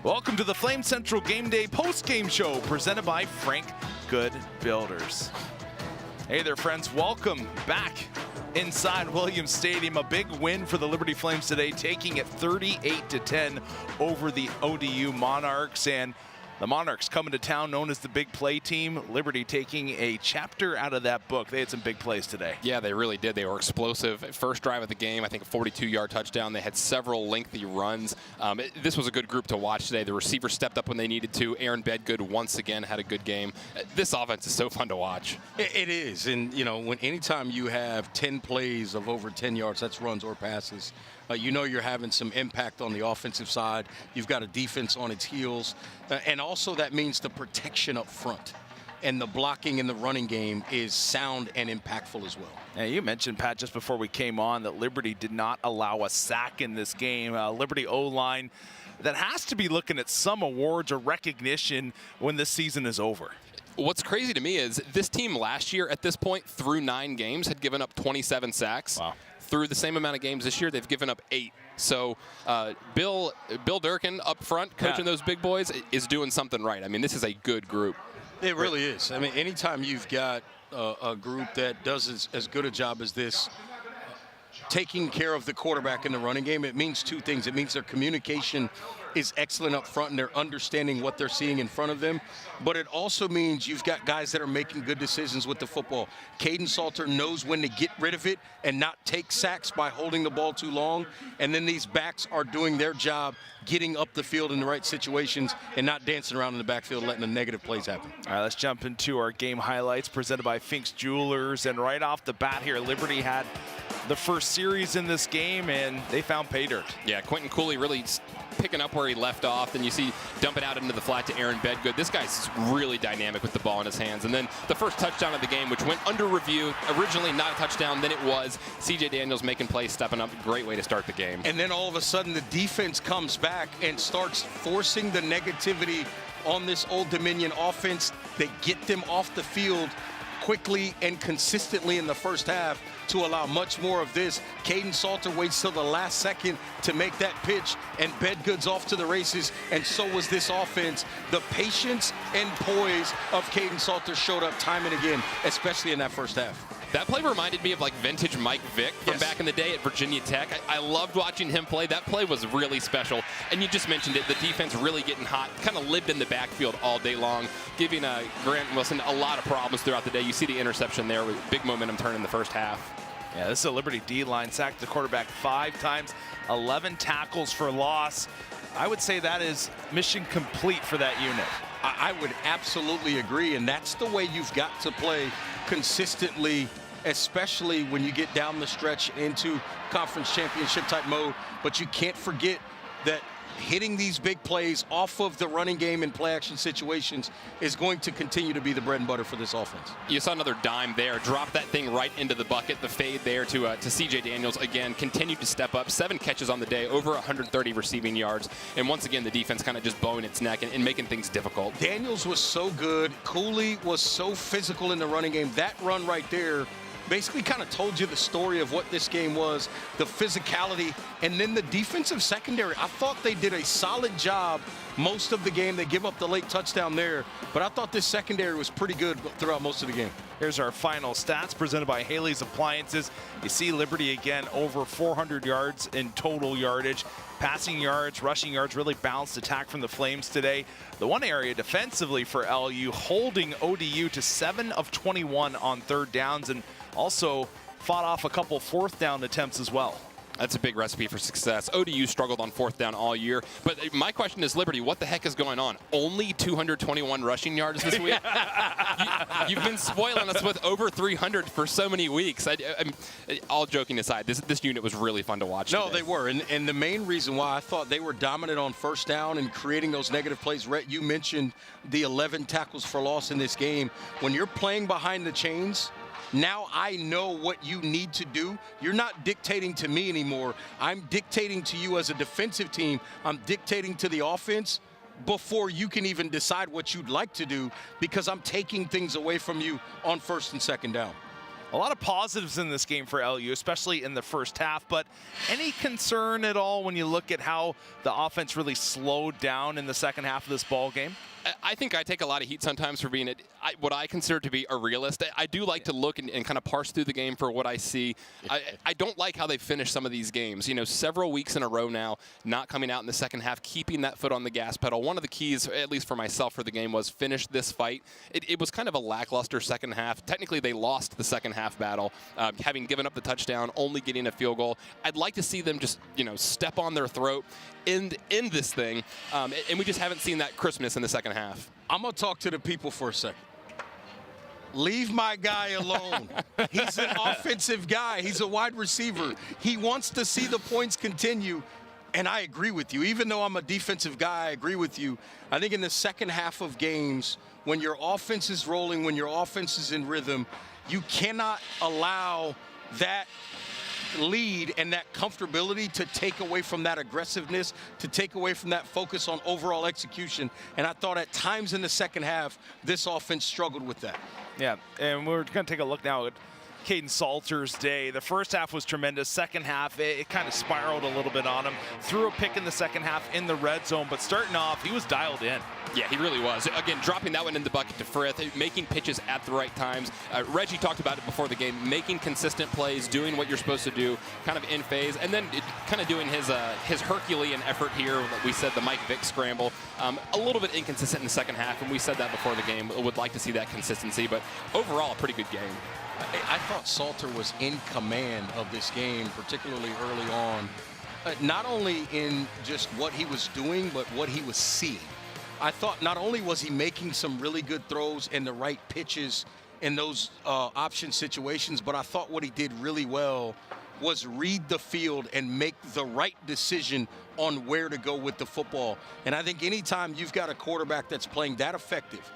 Welcome to the Flame Central Game Day post-game show presented by Frank Good Builders. Hey there, friends. Welcome back inside Williams Stadium. A big win for the Liberty Flames today, taking it 38-10 over the ODU Monarchs. And the Monarchs coming to town, known as the big play team. Liberty taking a chapter out of that book. They had some big plays today. Yeah, they really did. They were explosive. First drive of the game, I think a 42-yard touchdown. They had several lengthy runs. This was a good group to watch today. The receivers stepped up when they needed to. Aaron Bedgood once again had a good game. This offense is so fun to watch. It is. And, you know, anytime you have 10 plays of over 10 yards, that's runs or passes, you know you're having some impact on the offensive side. You've got a defense on its heels. And also that means the protection up front. And the blocking in the running game is sound and impactful as well. Yeah, you mentioned, Pat, just before we came on, that Liberty did not allow a sack in this game. Liberty O-line that has to be looking at some awards or recognition when this season is over. What's crazy to me is this team last year at this point, through 9 games, had given up 27 sacks. Wow. Through the same amount of games this year, they've given up 8. So Bill Durkin up front, coaching those big boys, is doing something right. I mean, this is a good group. It really is. I mean, anytime you've got a group that does as good a job as this, taking care of the quarterback in the running game, it means 2 things. It means their communication is excellent up front and they're understanding what they're seeing in front of them. But it also means you've got guys that are making good decisions with the football. Caden Salter knows when to get rid of it and not take sacks by holding the ball too long. And then these backs are doing their job, getting up the field in the right situations and not dancing around in the backfield, letting the negative plays happen. All right, let's jump into our game highlights presented by Fink's Jewelers. And right off the bat here, Liberty had the first series in this game, and they found pay dirt. Yeah, Quentin Cooley really picking up where he left off, and you see dump it out into the flat to Aaron Bedgood. This guy's really dynamic with the ball in his hands. And then the first touchdown of the game, which went under review, originally not a touchdown, then it was. CJ Daniels making plays, stepping up. Great way to start the game. And then all of a sudden the defense comes back and starts forcing the negativity on this Old Dominion offense. They get them off the field quickly and consistently in the first half to allow much more of this. Caden Salter waits till the last second to make that pitch, and Bedgood's off to the races, and so was this offense. The patience and poise of Caden Salter showed up time and again, especially in that first half. That play reminded me of like vintage Mike Vick from back in the day at Virginia Tech. I loved watching him play. That play was really special. And you just mentioned it, the defense really getting hot, kind of lived in the backfield all day long, giving Grant Wilson a lot of problems throughout the day. You see the interception there with big momentum turn in the first half. Yeah, this is a Liberty D-line. Sacked the quarterback 5 times, 11 tackles for loss. I would say that is mission complete for that unit. I would absolutely agree, and that's the way you've got to play consistently, especially when you get down the stretch into conference championship type mode. But you can't forget that hitting these big plays off of the running game and play action situations is going to continue to be the bread and butter for this offense. You saw another dime there, drop that thing right into the bucket. The fade there to CJ Daniels again continued to step up. 7 catches on the day, over 130 receiving yards, and once again the defense kind of just bowing its neck and making things difficult. Daniels was so good. Cooley was so physical in the running game. That run right there basically kind of told you the story of what this game was, the physicality, and then the defensive secondary. I thought they did a solid job most of the game. They give up the late touchdown there, but I thought this secondary was pretty good throughout most of the game. Here's our final stats presented by Haley's Appliances. You see Liberty again over 400 yards in total yardage. Passing yards, rushing yards, really balanced attack from the Flames today. The one area defensively for LU, holding ODU to 7 of 21 on 3rd downs, and also fought off a couple 4th down attempts as well. That's a big recipe for success. ODU struggled on 4th down all year. But my question is, Liberty, what the heck is going on? Only 221 rushing yards this week? You've been spoiling us with over 300 for so many weeks. All joking aside, this unit was really fun to watch No, today. they were. And the main reason why I thought they were dominant on 1st down and creating those negative plays, Rhett, you mentioned the 11 tackles for loss in this game. When you're playing behind the chains, now I know what you need to do. You're not dictating to me anymore. I'm dictating to you as a defensive team. I'm dictating to the offense before you can even decide what you'd like to do, because I'm taking things away from you on 1st and 2nd down. A lot of positives in this game for LU, especially in the first half, but any concern at all when you look at how the offense really slowed down in the second half of this ball game? I think I take a lot of heat sometimes for being what I consider to be a realist. I do like to look and kind of parse through the game for what I see. I don't like how they finish some of these games. You know, several weeks in a row now, not coming out in the second half, keeping that foot on the gas pedal. One of the keys, at least for myself for the game, was finish this fight. It was kind of a lackluster second half. Technically, they lost the second half battle, having given up the touchdown, only getting a field goal. I'd like to see them just, you know, step on their throat, end this thing, and we just haven't seen that crispness in the second half. I'm going to talk to the people for a second. Leave my guy alone. He's an offensive guy. He's a wide receiver. He wants to see the points continue. And I agree with you. Even though I'm a defensive guy, I agree with you. I think in the second half of games, when your offense is rolling, when your offense is in rhythm, you cannot allow that lead and that comfortability to take away from that aggressiveness, to take away from that focus on overall execution. And I thought at times in the second half, this offense struggled with that. Yeah, and we're going to take a look now at Caden Salter's day. The first half was tremendous. Second half, it kind of spiraled a little bit on him. Threw a pick in the second half in the red zone, but starting off, he was dialed in. Yeah, he really was. Again, dropping that one in the bucket to Frith, making pitches at the right times. Reggie talked about it before the game, making consistent plays, doing what you're supposed to do, kind of in phase, and then kind of doing his Herculean effort here. We said the Mike Vick scramble. A little bit inconsistent in the second half, and we said that before the game. Would like to see that consistency, but overall, a pretty good game. I thought Salter was in command of this game, particularly early on, not only in just what he was doing, but what he was seeing. I thought not only was he making some really good throws and the right pitches in those option situations, but I thought what he did really well was read the field and make the right decision on where to go with the football. And I think anytime you've got a quarterback that's playing that effective,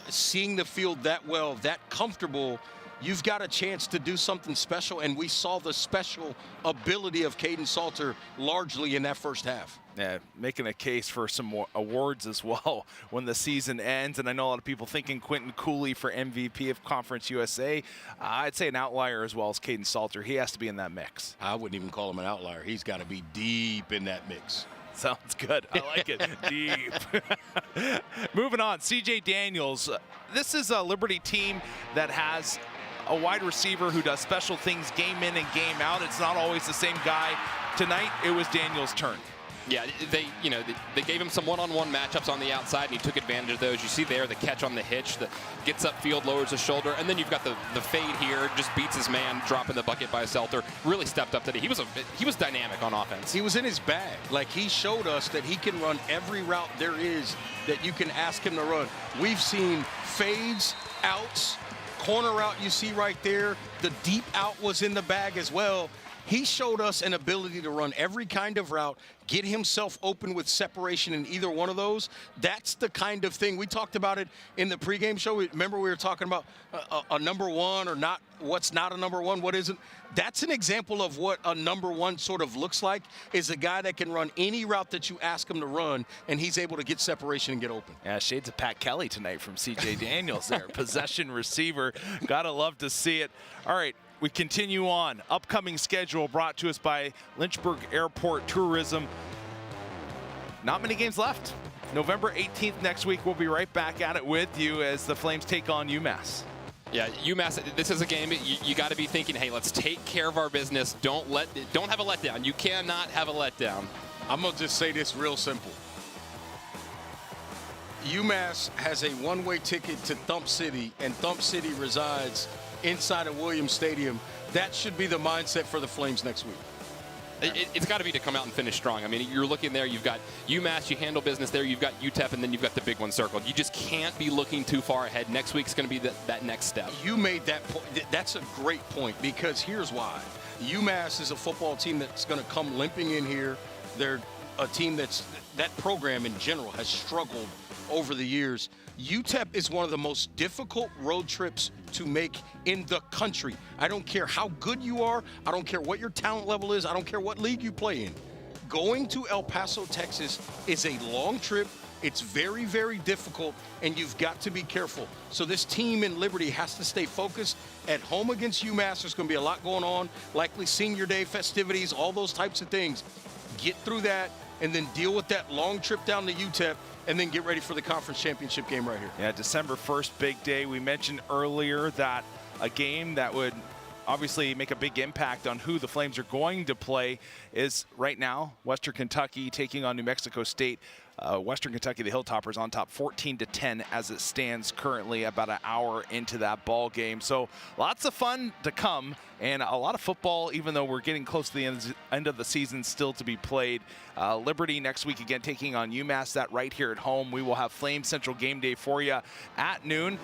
seeing the field that well, that comfortable, you've got a chance to do something special, and we saw the special ability of Caden Salter largely in that first half. Yeah, making a case for some more awards as well when the season ends. And I know a lot of people thinking Quentin Cooley for MVP of Conference USA. I'd say an outlier as well as Caden Salter. He has to be in that mix. I wouldn't even call him an outlier. He's got to be deep in that mix. Sounds good. I like it. Deep. Moving on, CJ Daniels. This is a Liberty team that has a wide receiver who does special things game in and game out. It's not always the same guy. Tonight, it was Daniels' turn. Yeah, they gave him some one-on-one matchups on the outside, and he took advantage of those. You see there the catch on the hitch that gets upfield, lowers his shoulder, and then you've got the fade here, just beats his man, dropping the bucket by Salter. Really stepped up today. He was dynamic on offense. He was in his bag. Like, he showed us that he can run every route there is that you can ask him to run. We've seen fades, outs, corner route you see right there. The deep out was in the bag as well. He showed us an ability to run every kind of route, get himself open with separation in either one of those. That's the kind of thing. We talked about it in the pregame show. Remember we were talking about a number one or not, what's not a number one, what isn't. That's an example of what a number one sort of looks like, is a guy that can run any route that you ask him to run, and he's able to get separation and get open. Yeah, shades of Pat Kelly tonight from CJ Daniels there. Possession receiver. Gotta love to see it. All right. We continue on. Upcoming schedule brought to us by Lynchburg Airport Tourism. Not many games left. November 18th next week, we'll be right back at it with you as the Flames take on UMass. Yeah, UMass, this is a game you got to be thinking, hey, let's take care of our business. Don't have a letdown. You cannot have a letdown. I'm going to just say this real simple. UMass has a one-way ticket to Thump City, and Thump City resides inside of Williams Stadium. That should be the mindset for the Flames next week. It's got to be to come out and finish strong. I mean, you're looking there, you've got UMass, you handle business there, you've got UTEP, and then you've got the big one circled. You just can't be looking too far ahead. Next week's going to be that next step. You made that point. That's a great point, because here's why. UMass is a football team that's going to come limping in here. They're a team that program in general has struggled over the years. UTEP is one of the most difficult road trips to make in the country. I don't care how good you are. I don't care what your talent level is. I don't care what league you play in. Going to El Paso, Texas is a long trip. It's very, very difficult, and you've got to be careful. So this team in Liberty has to stay focused. At home against UMass, there's going to be a lot going on, likely senior day festivities, all those types of things. Get through that, and then deal with that long trip down to UTEP, and then get ready for the conference championship game right here. Yeah, December 1st, big day. We mentioned earlier that a game that would obviously make a big impact on who the Flames are going to play is right now Western Kentucky taking on New Mexico State. Western Kentucky, the Hilltoppers, on top 14-10 as it stands currently, about an hour into that ball game. So lots of fun to come and a lot of football, even though we're getting close to the end of the season, still to be played. Liberty next week again taking on UMass, that right here at home. We will have Flame Central game day for you at noon.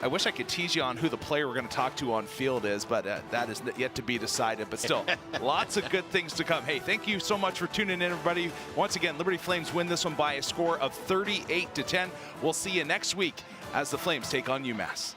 I wish I could tease you on who the player we're going to talk to on field is, but that is yet to be decided. But still, lots of good things to come. Hey, thank you so much for tuning in, everybody. Once again, Liberty Flames win this one by a score of 38-10. We'll see you next week as the Flames take on UMass.